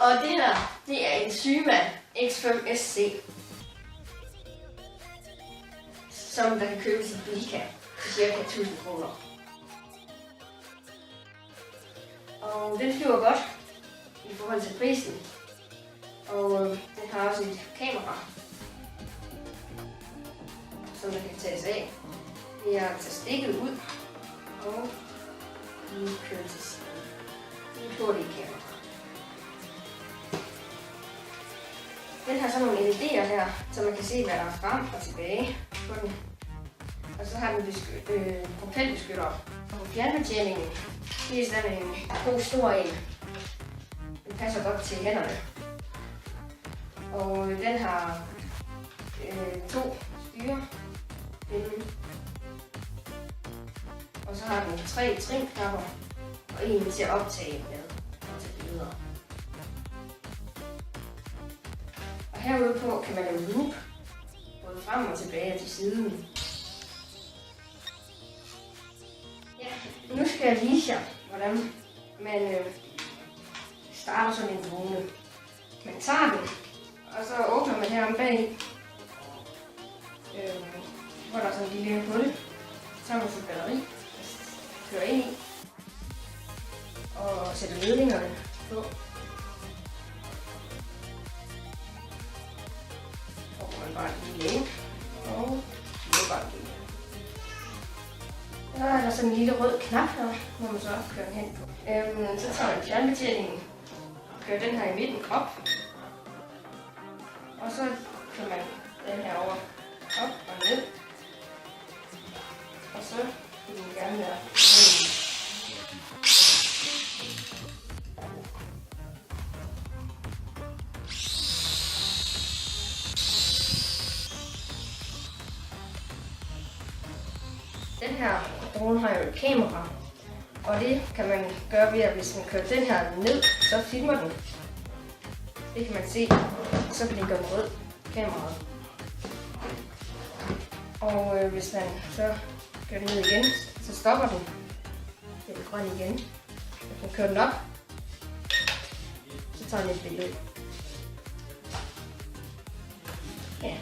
Og det her, det er en Syma X5 SC, som der kan købes i Bilka til ca. 1000 kroner. Og den flyver godt i forhold til prisen. Og den har også et kamera, som der kan tages af. Det er at tage stikket ud og lige køre til siden. Lige hurtigt kamera. Den har sådan nogle LED'er her, så man kan se, hvad der er frem og tilbage på den. Og så har den propelbeskytter. Og fjernbetjeningen, det er sådan en god stor en. Den passer godt til hænderne. Og den har 2 styre. Og så har den 3 trinknapper og en til at optage med og til billeder. Og herude på kan man lave loop, både frem og tilbage og til siden. Ja, nu skal jeg vise jer, hvordan man starter sådan en drone. Man tager den, og så åbner man her om bag, hvor der er sådan en lille hul. Så tager man sit batteri, kører ind i, og sætter ledningerne på. Og man bare lige ind, og lukker den. Så er der sådan en lille rød knap her, hvor man så kører den hen på. Så tager man fjernbetjeningen og kører den her i midten op. Og så kører man den her over op og ned. Og så vil den gerne være den her drone har jo et kamera, og det kan man gøre ved, at hvis man kører den her ned, så filmer den. Det kan man se, så kan den gøre rød kameraet. Og hvis man så kører den ned igen, så stopper den. Det er grøn igen. Hvis man kører den op, så tager den et billede. Ja.